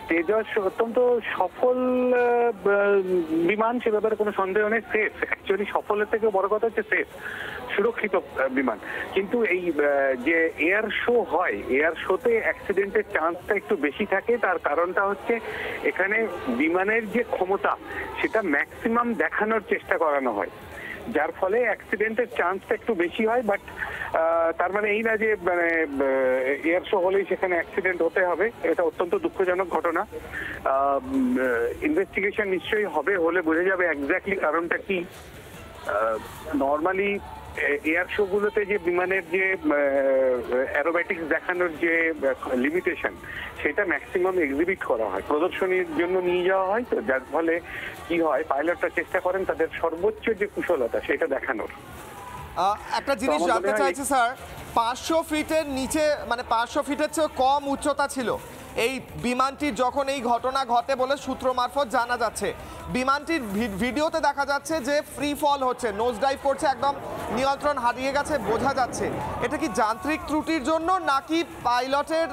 তেজস অত্যন্ত সফল বিমান, সে ব্যাপারে কোনো সন্দেহ নেই। সেফ, অ্যাকচুয়ালি সফলের থেকে বড় কথা হচ্ছে সেফ, সুরক্ষিত বিমান। কিন্তু এই যে এয়ার শো হয়, এয়ার শোতে অ্যাক্সিডেন্টের চান্সটা একটু বেশি থাকে। তার কারণটা হচ্ছে এখানে বিমানের যে ক্ষমতা সেটা ম্যাক্সিমাম দেখানোর চেষ্টা করানো হয়, যার ফলে অ্যাক্সিডেন্টের চান্সটা একটু বেশি হয়। বাট তার মানে এই না যে মানে এয়ার শো হলেই সেখানে অ্যাক্সিডেন্ট হতে হবে। এটা অত্যন্ত দুঃখজনক ঘটনা। ইনভেস্টিগেশন নিশ্চয়ই হবে, হলে বোঝা যাবে এক্স্যাক্টলি কারণটা কি। নর্মালি এয়ার শো গুলোতে যে বিমানের যে অ্যারোব্যাটিক্স দেখানোর যে লিমিটেশন, সেটা ম্যাক্সিমাম এক্সিবিট করা হয়, প্রদর্শনীর জন্য নিয়ে যাওয়া হয়। তো যার ফলে কি হয়, পাইলটরা চেষ্টা করেন তাদের সর্বোচ্চ যে কুশলতা সেটা দেখানোর। একটা জিনিস জানতে চাইছি স্যার, 500 ফিটের নিচে, মানে 500 ফিটের চেয়ে কম উচ্চতা ছিল এই বিমানটির যখন এই ঘটনা ঘটে বলে সূত্র মারফত জানা যাচ্ছে। বিমানটির ভিডিওতে দেখা যাচ্ছে যে ফ্রি ফল হচ্ছে, নোজ ডাইভ করছে, একদম নিয়ন্ত্রণ হারিয়ে গেছে বোঝা যাচ্ছে। এটা কি যান্ত্রিক ত্রুটির জন্য, নাকি পাইলটের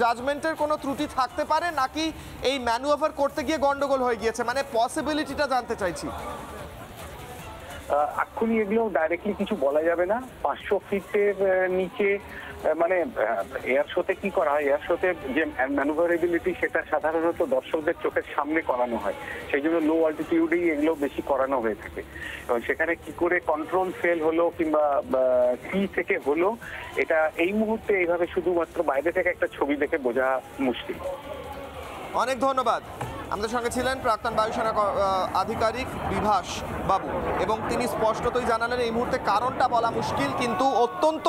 জাজমেন্টের কোনো ত্রুটি থাকতে পারে, নাকি এই ম্যানুভার করতে গিয়ে গন্ডগোল হয়ে গিয়েছে? মানে পসিবিলিটিটা জানতে চাইছি। এক্ষুনি এগুলো ডাইরেক্টলি কিছু বলা যাবে না। 500 ফিটের নিচে মানে এয়ার শোতে কি করা হয়, এয়ার শোতে যে ম্যানুভারেবিলিটি সেটা সাধারণত দর্শকদের চোখের সামনে করানো হয়, সেই জন্য লো অল্টিটিউডেই এগুলো বেশি করানো হয়ে থাকে। এবং সেখানে কি করে কন্ট্রোল ফেল হলো কিংবা কি থেকে হলো, এটা এই মুহূর্তে এইভাবে শুধুমাত্র বাইরে থেকে একটা ছবি দেখে বোঝা মুশকিল। অনেক ধন্যবাদ। আমাদের সঙ্গে ছিলেন প্রাক্তন বায়ুসেনা আধিকারিক বিভাস বাবু, এবং তিনি স্পষ্টতই জানালেন এই মুহূর্তে কারণটা বলা মুশকিল, কিন্তু অত্যন্ত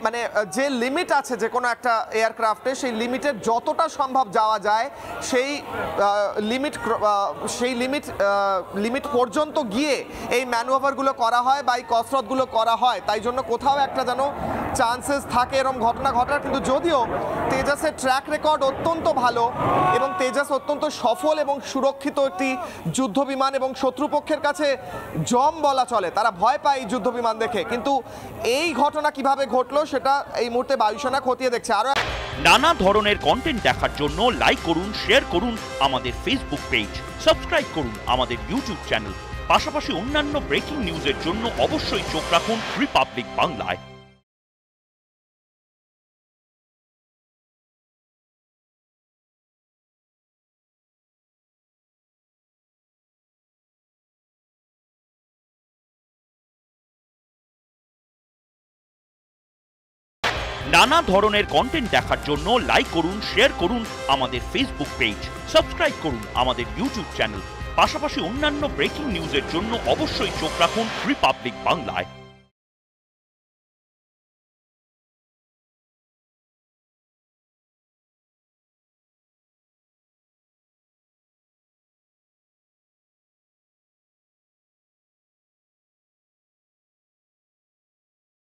মানে যে লিমিট আছে যে কোনো একটা এয়ারক্রাফটে, সেই লিমিটের যতটা সম্ভব যাওয়া যায় সেই লিমিট পর্যন্ত গিয়ে এই ম্যানুভারগুলো করা হয় বা এই কসরতগুলো করা হয়। তাই জন্য কোথাও একটা যেন চান্সেস থাকে এরকম ঘটনা ঘটার। কিন্তু যদিও তেজাসের ট্র্যাক রেকর্ড অত্যন্ত ভালো এবং তেজাস অত্যন্ত সফল এবং সুরক্ষিত একটি যুদ্ধ বিমান, এবং শত্রুপক্ষের কাছে জম বলা চলে, তারা ভয় পায় এই যুদ্ধ বিমান দেখে। কিন্তু এই ঘটনা কিভাবে ঘটলো সেটা এই মুহূর্তে বায়ুসেনা খতিয়ে দেখছে। আরো নানা ধরনের কন্টেন্ট দেখার জন্য লাইক করুন, শেয়ার করুন আমাদের ফেসবুক পেজ, সাবস্ক্রাইব করুন আমাদের ইউটিউব চ্যানেল। পাশাপাশি অন্যান্য ব্রেকিং নিউজের জন্য অবশ্যই চোখ রাখুন রিপাবলিক বাংলায়। নানা ধরনের কন্টেন্ট দেখার জন্য লাইক করুন, শেয়ার করুন আমাদের ফেসবুক পেজ, সাবস্ক্রাইব করুন আমাদের ইউটিউব চ্যানেল। পাশাপাশি অন্যান্য ব্রেকিং নিউজের জন্য অবশ্যই চোখ রাখুন রিপাবলিক বাংলায়।